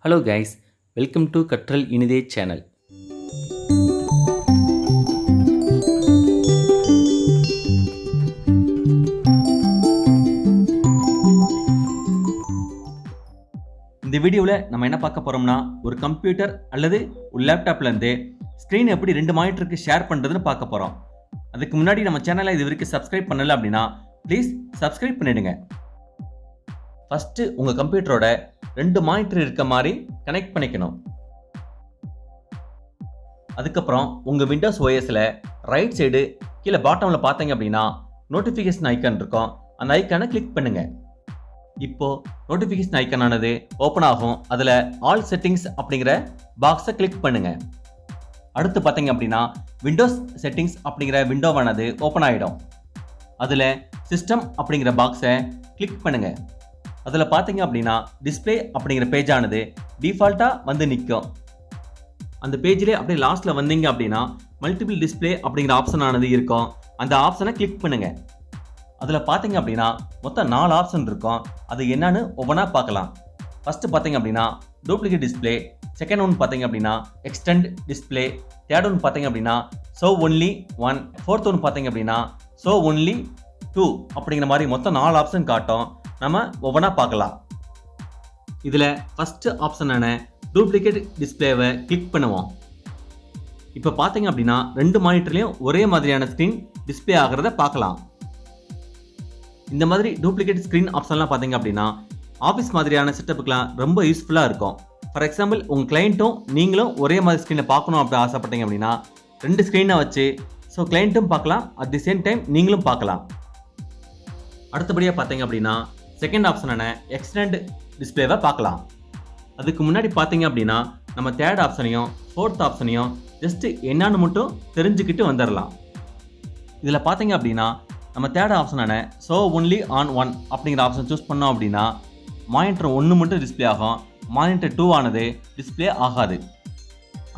Hello guys, welcome to Katral inithe channel. இந்த வீடியோல நம்ம என்ன பார்க்க போறோம்னா ஒரு கம்ப்யூட்டர் அல்லது ஒரு லேப்டாப்ல இருந்து ஸ்கிரீன் எப்படி ரெண்டு மானிட்டருக்கு ஷேர் பண்றதுன்னு பார்க்க போறோம். அதுக்கு முன்னாடி நம்ம சேனலை இதுவரைக்கும் சப்ஸ்கிரைப் பண்ணல அப்படின்னா ப்ளீஸ் சப்ஸ்கிரைப் பண்ணிடுங்க. ஃபர்ஸ்ட் உங்க கம்ப்யூட்டரோட ரெண்டு மானிட்டர் இருக்க மாதிரி கனெக்ட் பண்ணிக்கணும். அதுக்கப்புறம் உங்க விண்டோஸ் OSல ரைட் சைடு கீழே பாட்டம்ல பார்த்தீங்க அப்படின்னா நோட்டிஃபிகேஷன் ஐக்கான் இருக்கும். அந்த ஐக்கானை கிளிக் பண்ணுங்க. இப்போ நோட்டிஃபிகேஷன் ஐக்கான் ஆனது ஓப்பன் ஆகும். அதுல ஆல் செட்டிங்ஸ் அப்படிங்கிற பாக்ஸை கிளிக் பண்ணுங்க. அடுத்து பார்த்தீங்க அப்படின்னா விண்டோஸ் செட்டிங்ஸ் அப்படிங்கிற விண்டோவானது ஓப்பன் ஆகிடும். அதுல சிஸ்டம் அப்படிங்கிற பாக்ஸை கிளிக் பண்ணுங்க. அதில் பார்த்தீங்க அப்படின்னா டிஸ்பிளே அப்படிங்கிற பேஜ் ஆனது டிஃபால்ட்டாக வந்து நிற்கும். அந்த பேஜிலே அப்படியே லாஸ்ட்டில் வந்தீங்க அப்படின்னா மல்டிபிள் டிஸ்பிளே அப்படிங்கிற ஆப்ஷன் ஆனது இருக்கும். அந்த ஆப்ஷனை கிளிக் பண்ணுங்க. அதில் பார்த்தீங்க அப்படின்னா மொத்தம் 4 ஆப்ஷன் இருக்கும். அது என்னன்னு ஒவ்வொன்றா பார்க்கலாம். ஃபர்ஸ்ட் பார்த்தீங்க அப்படின்னா டூப்ளிகேட் டிஸ்பிளே, செகண்ட் ஒன் பார்த்தீங்க அப்படின்னா எக்ஸ்டெண்ட் டிஸ்பிளே, தேர்ட் ஒன் பார்த்தீங்க அப்படின்னா ஷோ ஒன்லி 1, ஃபோர்த் ஒன் பார்த்தீங்க அப்படின்னா ஷோ ஒன்லி 2 அப்படிங்கிற மாதிரி மொத்தம் 4 ஆப்ஷன் காட்டும். நம்ம ஒவ்வொன்றா பார்க்கலாம். இதில் ஃபர்ஸ்ட் ஆப்ஷனான டூப்ளிகேட் டிஸ்பிளேவை கிளிக் பண்ணுவோம். இப்போ பார்த்தீங்க அப்படின்னா ரெண்டு மானிட்டர்லையும் ஒரே மாதிரியான ஸ்க்ரீன் டிஸ்பிளே ஆகிறத பார்க்கலாம். இந்த மாதிரி டூப்ளிகேட் ஸ்க்ரீன் ஆப்ஷன்லாம் பார்த்தீங்க அப்படின்னா ஆஃபீஸ் மாதிரியான செட்டப்புக்கெலாம் ரொம்ப யூஸ்ஃபுல்லாக இருக்கும். ஃபார் எக்ஸாம்பிள் உங்கள் கிளைண்ட்டும் நீங்களும் ஒரே மாதிரி ஸ்க்ரீனை பார்க்கணும் அப்படி ஆசைப்பட்டீங்க அப்படின்னா ரெண்டு ஸ்க்ரீனை வச்சு ஸோ கிளைண்ட்டும் பார்க்கலாம், அட் தி சேம் டைம் நீங்களும் பார்க்கலாம். அடுத்தபடியாக பார்த்தீங்க அப்படின்னா செகண்ட் ஆப்ஷனான எக்ஸ்டெண்ட் டிஸ்பிளேவை பார்க்கலாம். அதுக்கு முன்னாடி பார்த்தீங்க அப்படின்னா நம்ம தேர்ட் ஆப்ஷனையும் ஃபோர்த் ஆப்ஷனையும் ஜஸ்ட் என்னன்னு மட்டும் தெரிஞ்சுக்கிட்டு வந்துடலாம். இதில் பார்த்தீங்க அப்படின்னா நம்ம தேர்ட் ஆப்ஷனான ஷோ ஒன்லி ஆன் 1 அப்படிங்கிற ஆப்ஷன் சூஸ் பண்ணோம் அப்படின்னா மானிட்டர் 1 மட்டும் டிஸ்பிளே ஆகும், மானிட்டர் 2 ஆனது டிஸ்பிளே ஆகாது.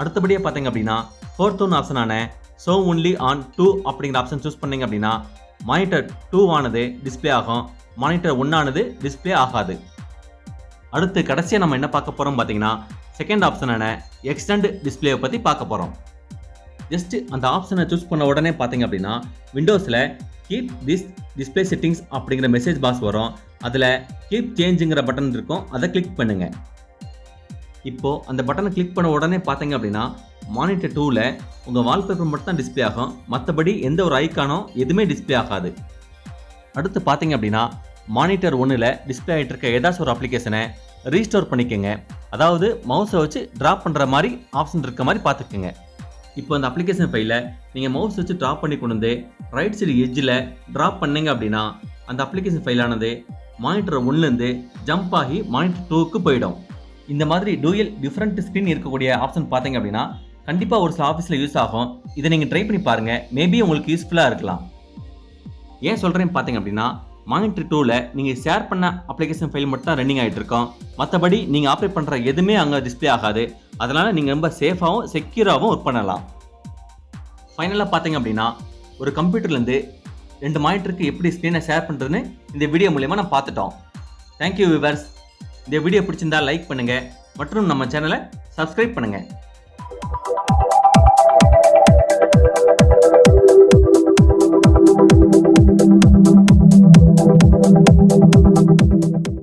அடுத்தபடியாக பார்த்தீங்க அப்படின்னா ஃபோர்த் ஒன் ஆப்ஷனான ஷோ ஒன்லி ஆன் 2 அப்படிங்கிற ஆப்ஷன் சூஸ் பண்ணீங்க அப்படின்னா மானிட்டர் 2 ஆனது டிஸ்பிளே ஆகும், மானிட்டர் 1 ஆனது டிஸ்பிளே ஆகாது. அடுத்து கடைசியாக நம்ம என்ன பார்க்க போகிறோம் பார்த்தீங்கன்னா செகண்ட் ஆப்ஷனான எக்ஸ்டெண்ட் டிஸ்பிளேவை பற்றி பார்க்க போகிறோம். ஜஸ்ட் அந்த ஆப்ஷனை சூஸ் பண்ண உடனே பார்த்தீங்க அப்படின்னா விண்டோஸில் கீப் திஸ் டிஸ்பிளே செட்டிங்ஸ் அப்படிங்கிற மெசேஜ் பாக்ஸ் வரும். அதில் கீப் சேஞ்சுங்கிற பட்டன் இருக்கும். அதை கிளிக் பண்ணுங்கள். இப்போது அந்த பட்டனை கிளிக் பண்ண உடனே பார்த்தீங்க அப்படின்னா மானிட்டர் 2ல் உங்கள் வால்பேப்பர் மட்டும் தான் டிஸ்பிளே ஆகும், மற்றபடி எந்த ஒரு ஐக்கானோ எதுவுமே டிஸ்பிளே ஆகாது. அடுத்து பார்த்தீங்க அப்படின்னா மானிட்டர் 1ல் டிஸ்பிளே ஆகிட்டு இருக்க ஏதாச்சும் ஒரு அப்ளிகேஷனை ரீஸ்டோர் பண்ணிக்கோங்க. அதாவது மவுஸை வச்சு ட்ராப் பண்ணுற மாதிரி ஆப்ஷன் இருக்க மாதிரி பார்த்துக்குங்க. இப்போ அந்த அப்ளிகேஷன் ஃபைலை நீங்கள் மவுஸ் வச்சு ட்ராப் பண்ணி கொண்டு வந்து ரைட் சைடு எட்ஜில் ட்ராப் பண்ணீங்க அப்படின்னா அந்த அப்ளிகேஷன் ஃபைலானது மானிட்டர் 1லேருந்து ஜம்ப் ஆகி மானிட்டர் 2க்கு போயிடும். இந்த மாதிரி டூயல் டிஃப்ரெண்ட் ஸ்க்ரீன் இருக்கக்கூடிய ஆப்ஷன் பார்த்தீங்க அப்படின்னா கண்டிப்பாக ஒரு சில ஆஃபீஸில் யூஸ் ஆகும். இதை நீங்கள் ட்ரை பண்ணி பாருங்கள், மேபி உங்களுக்கு யூஸ்ஃபுல்லாக இருக்கலாம். ஏன் சொல்கிறேன்னு பார்த்தீங்க அப்படின்னா மானிட்டர் 2ல் நீங்கள் ஷேர் பண்ண அப்ளிகேஷன் ஃபைல் மட்டும் தான் ரன்னிங் ஆகிட்டு இருக்கோம், மற்றபடி நீங்கள் ஆப்ரேட் பண்ணுற எதுவுமே அங்கே டிஸ்பிளே ஆகாது. அதனால் நீங்கள் ரொம்ப சேஃபாகவும் செக்யூராகவும் ஒர்க் பண்ணலாம். ஃபைனலாக பார்த்தீங்க அப்படின்னா ஒரு கம்ப்யூட்டர்லேருந்து ரெண்டு மானிட்டருக்கு எப்படி ஸ்க்ரீனை ஷேர் பண்ணுறதுன்னு இந்த வீடியோ மூலமா நான் பார்த்துட்டோம். Thank you viewers. இந்த வீடியோ பிடிச்சிருந்தா லைக் பண்ணுங்கள் மற்றும் நம்ம சேனலை சப்ஸ்கிரைப் பண்ணுங்கள்.